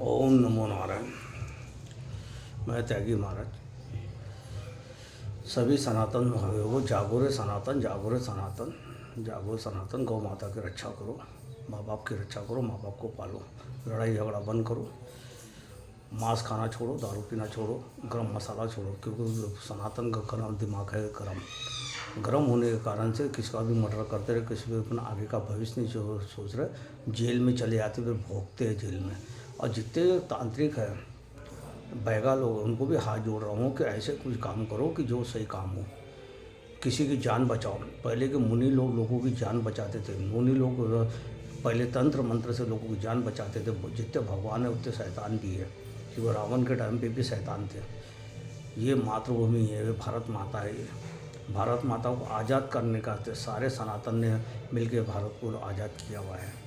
ओम नमो नारायण। मैं त्यागी महाराज। सभी सनातन भाइयों, जागो रे सनातन, जागो रे सनातन, जागो सनातन। गौ माता की रक्षा करो, माँ बाप की रक्षा करो, माँ बाप को पालो, लड़ाई झगड़ा बंद करो, मांस खाना छोड़ो, दारू पीना छोड़ो, गरम मसाला छोड़ो। क्योंकि सनातन का गरम दिमाग है, गरम होने के कारण से किसी का भी मर्डर करते रहे, किसी भी अपना आगे का भविष्य नहीं सोच रहे, जेल में चले जाते, फिर भोगते हैं जेल में। और जितने तांत्रिक है बैगा लोग, उनको भी हाथ जोड़ रहा हूँ कि ऐसे कुछ काम करो कि जो सही काम हो, किसी की जान बचाओ। पहले के मुनि लोग लोगों की जान बचाते थे। मुनि लोग पहले तंत्र मंत्र से लोगों की जान बचाते थे। जितने भगवान है उतने शैतान भी है, कि वो रावण के टाइम पे भी शैतान थे। ये मातृभूमि है, ये भारत माता है। ये भारत माता को आज़ाद करने का सारे सनातन ने मिलकर भारत को आज़ाद किया हुआ है।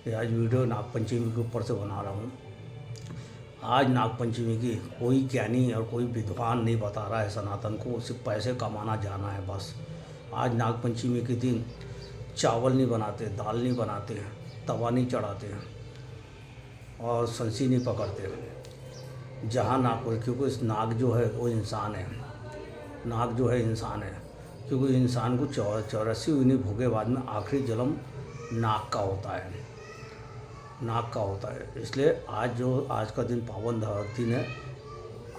ये आज वीडियो नागपंचमी के ऊपर से बना रहा हूँ। आज नागपंचमी की कोई ज्ञानी और कोई विद्वान नहीं बता रहा है सनातन को, सिर्फ पैसे कमाना जाना है बस। आज नागपंचमी के दिन चावल नहीं बनाते, दाल नहीं बनाते, तवा नहीं चढ़ाते और संसी नहीं पकड़ते। जहाँ नाग, क्योंकि इस नाग जो है वो इंसान है, नाग जो है इंसान है। क्योंकि इंसान को 84 यूनि भोगे बाद में आखिरी जन्म नाग का होता है, नाग का होता है। इसलिए आज का दिन पावन दिन है।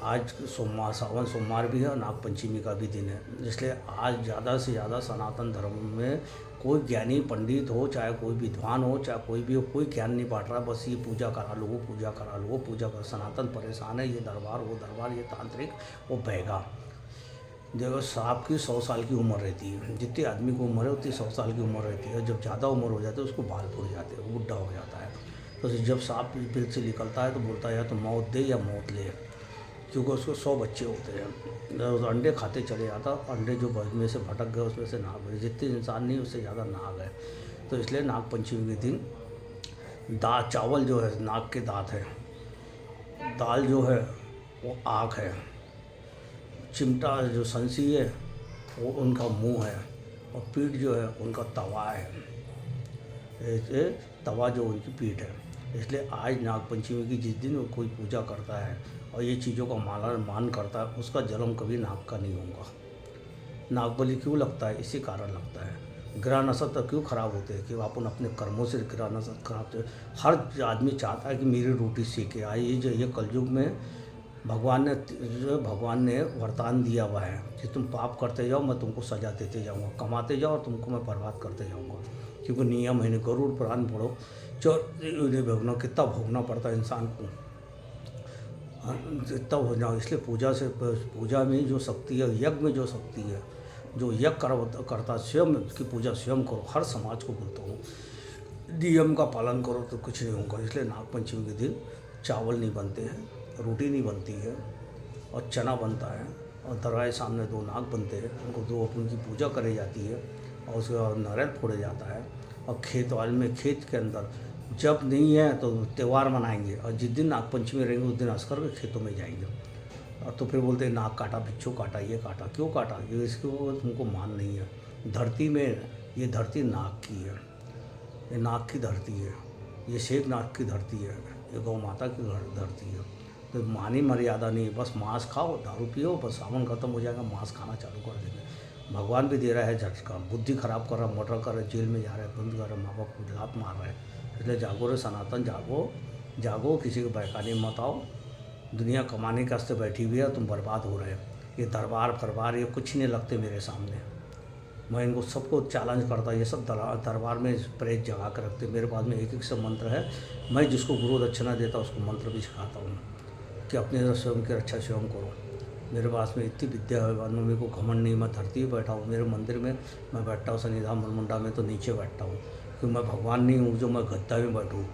आज सोमवार, सावन सोमवार भी है और नागपंचमी का भी दिन है। इसलिए आज ज़्यादा से ज़्यादा सनातन धर्म में कोई ज्ञानी पंडित हो, चाहे कोई विद्वान हो, चाहे कोई भी हो, कोई ज्ञान नहीं बांट रहा। बस ये पूजा करा लो, वो पूजा करा लो, वो पूजा कर। सनातन परेशान है, ये दरबार, वो दरबार, ये तांत्रिक, वो बैगा। देखो, सांप की 100 साल की उम्र रहती है। जितनी आदमी की उम्र है उतनी 100 साल की उम्र रहती है। जब ज़्यादा उम्र हो जाती है उसको बाल फूट जाते हैं, वो बुढ़ा हो जाता है। तो जब सांप पेट से निकलता है तो बोलता है या तो मौत दे या मौत ले। क्योंकि उसको 100 बच्चे होते हैं। उस अंडे खाते चले जाता, अंडे जो में से भटक गए उसमें से नाग बने। जितने इंसान नहीं उससे ज़्यादा नाग है। तो इसलिए नागपंचमी के दिन चावल जो है नाग के दांत है, दाल जो है वो आँख है, चिमटा जो संसी है वो उनका मुंह है, और पीठ जो है उनका तवा है। ऐसे तवा जो उनकी पीठ है। इसलिए आज नागपंचमी की जिस दिन कोई पूजा करता है और ये चीज़ों का मान करता है, उसका जन्म कभी नाग का नहीं होगा। नागबलि क्यों लगता है? इसी कारण लगता है। ग्रह नक्षत्र क्यों खराब होते हैं? कि अपन अपने कर्मों से ग्रह नक्षत्र खराब होते। हर आदमी चाहता है कि मेरी रोटी सीखे। आज ये कलयुग में भगवान ने वरदान दिया हुआ है कि तुम पाप करते जाओ, मैं तुमको सजा देते जाऊँगा, कमाते जाओ और तुमको मैं बर्बाद करते जाऊँगा। क्योंकि नियम है, गरुड़ पुराण पढ़ो, भोगना कितना भोगना पड़ता है इंसान को, कितना भोगना। इसलिए पूजा में जो शक्ति है, यज्ञ में जो शक्ति है, जो यज्ञ करता स्वयं की पूजा स्वयं करो। हर समाज को बोलता हूँ, नियम का पालन करो तो कुछ नहीं होगा। इसलिए नागपंचमी के दिन चावल नहीं बनते हैं, रोटी नहीं बनती है और चना बनता है, और दरवाजे सामने 2 नाग बनते हैं, उनको 2 उनकी पूजा करी जाती है और उसके बाद नारियल फोड़ा जाता है। और खेत के अंदर जब नहीं है तो त्यौहार मनाएंगे, और जिस दिन नागपंचमी रहेंगे उस दिन अस्कर के खेतों में जाएंगे। और तो फिर बोलते हैं नाग काटा, बिच्छू काटा, ये काटा। क्यों काटा? ये इसको तुमको मान नहीं है। धरती में ये धरती नाग की है, ये नाग की धरती है, ये शेख नाग की धरती है, ये गौ माता की धरती है। तो मानी मर्यादा नहीं, बस मांस खाओ, दारू पियो, बस सावन खत्म हो जाएगा, मांस खाना चालू कर देंगे। भगवान भी दे रहा है झटका, बुद्धि खराब कर रहा है, मर्डर कर रहा है, जेल में जा रहा है, बंद कर रहा है, माँ बाप को लात मार रहा है। इसलिए जागो रे सनातन, जागो जागो, किसी को बहकाने मत आओ। दुनिया कमाने के वास्ते बैठी हुई है, तुम बर्बाद हो रहे हो। ये दरबार ये कुछ नहीं लगते मेरे सामने। मैं इनको सबको चैलेंज करता, ये सब दरबार में प्रेत जगा कर रखते। मेरे पास में एक से मंत्र है। मैं जिसको गुरु दक्षिणा देता उसको मंत्र भी सिखाता हूँ कि अपने स्वयं की रक्षा स्वयं करो। मेरे पास में इतनी विद्या है, मेरे को घमंड नहीं। मैं धरती पर बैठा हूँ, मेरे मंदिर में मैं बैठता हूँ, शनिधाम मुंडा में तो नीचे बैठता हूँ, क्योंकि मैं भगवान नहीं हूँ जो मैं गद्दा में बैठूँ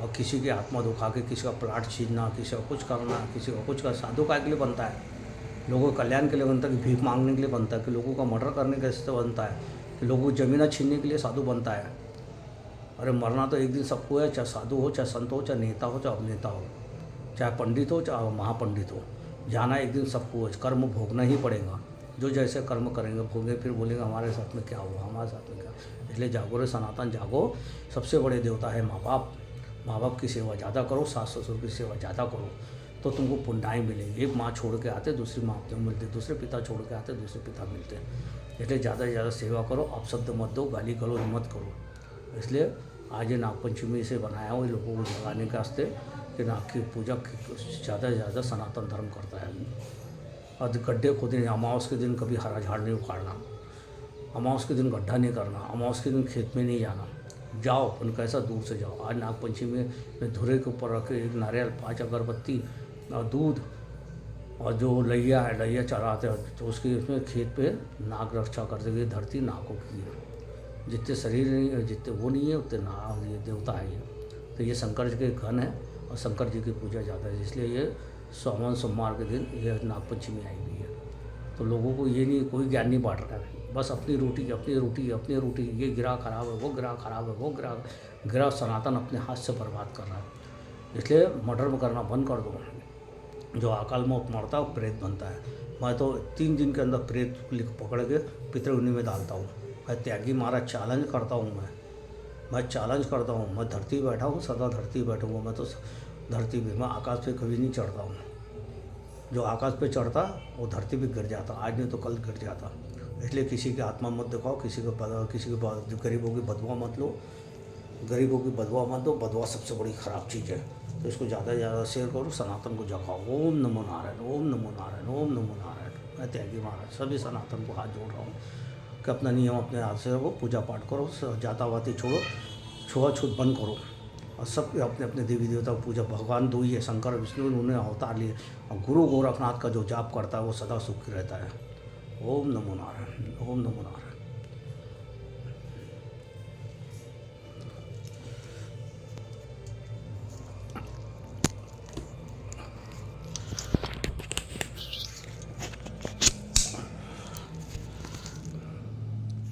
और किसी की आत्मा दुखा के किसी का प्लाट छीनना, किसी का कुछ करना, किसी का कुछ का। साधु काय के लिए बनता है? लोगों के कल्याण के लिए बनता है कि भीख मांगने के लिए बनता है? कि लोगों का मर्डर करने के लिए बनता है? कि लोगों को ज़मीन छीनने के लिए साधु बनता है? अरे मरना तो एक दिन सबको है, चाहे साधु हो, चाहे संत हो, चाहे नेता हो, चाहे अभिनेता हो, चाहे पंडित हो, चाहे महापंडित हो। जाना एक दिन सबको है, कर्म भोगना ही पड़ेगा। जो जैसे कर्म करेंगे भोगे, फिर बोलेंगे हमारे साथ में क्या हुआ, हमारे साथ में क्या। इसलिए जागो रे सनातन, जागो। सबसे बड़े देवता है माँ बाप। माँ बाप की सेवा ज़्यादा करो, सास ससुर की सेवा ज़्यादा करो, तो तुमको पुण्य मिलेंगे। एक माँ छोड़ के आते दूसरी माँ मिलते, दूसरे पिता छोड़ के आते दूसरे पिता मिलते। इसलिए ज़्यादा से ज़्यादा सेवा करो, अपशब्द मत दो, गाली गलौज मत करो। इसलिए आज ये नागपंचमी से बनाया हुआ लोगों को जगाने के वास्ते कि नाग की पूजा ज़्यादा से ज़्यादा सनातन धर्म करता है। और गड्ढे खोदने, अमावस के दिन कभी हरा झाड़ नहीं उखाड़ना, अमावस के दिन गड्ढा नहीं करना, अमावस के दिन खेत में नहीं जाना। जाओ पर कैसा दूर से जाओ। आज नागपंचमी में धुरे के ऊपर रखे एक नारियल, 5 अगरबत्ती और दूध, और जो लैया है, लैया चढ़ाते हैं, तो उसके उसमें खेत पे नाग रक्षा करते हुए धरती नागों की है। जितने शरीर नहीं, जितने वो नहीं है उतने नाग, ये देवता है ये। तो ये शंकर जी के घन है और शंकर जी की पूजा ज़्यादा है, इसलिए ये सावन सोमवार के दिन ये नागपंचमी आई हुई है। तो लोगों को ये नहीं, कोई ज्ञान नहीं बांट रहा है, बस अपनी रोटी अपनी रोटी अपनी रोटी, ये गिरा खराब है, वो गिरा खराब है, वो गिरा सनातन अपने हाथ से बर्बाद कर रहा है। इसलिए मर्डर करना बंद कर दो। जो अकाल मौत मरता है वो प्रेत बनता है। मैं तो 3 दिन के अंदर प्रेत पकड़ के पितृअग्नि में डालता हूँ। मैं त्यागी महाराज चैलेंज करता हूँ, मैं चैलेंज करता हूँ। मैं धरती बैठा हूँ, सदा धरती बैठूँगा। मैं तो धरती पे, मैं आकाश पे कभी नहीं चढ़ता हूँ। जो आकाश पे चढ़ता वो धरती पे गिर जाता, आज नहीं तो कल गिर जाता। इसलिए किसी की आत्मा मत दिखाओ, किसी के गरीबों की बदवा मत लो, गरीबों की बदवा मत दो। बदवा सबसे बड़ी ख़राब चीज़ है, तो इसको ज़्यादा से ज़्यादा शेयर करो, सनातन को जगाओ। ओम नमो नारायण, ओम नमो नारायण, ओम नमो नारायण। मैं त्यागी महाराज सभी सनातन को हाथ जोड़ रहा हूँ कि अपना नियम अपने हाथ से रखो, पूजा पाठ करो, जातावाती छोड़ो, छुआछूत बंद करो, और सब अपने अपने देवी देवता को पूजा। भगवान 2 ही है, शंकर विष्णु, उन्होंने अवतार लिए। और गुरु गोरखनाथ का जो जाप करता है वो सदा सुखी रहता है। ओम नमो नारायण, ओम नमो नारायण।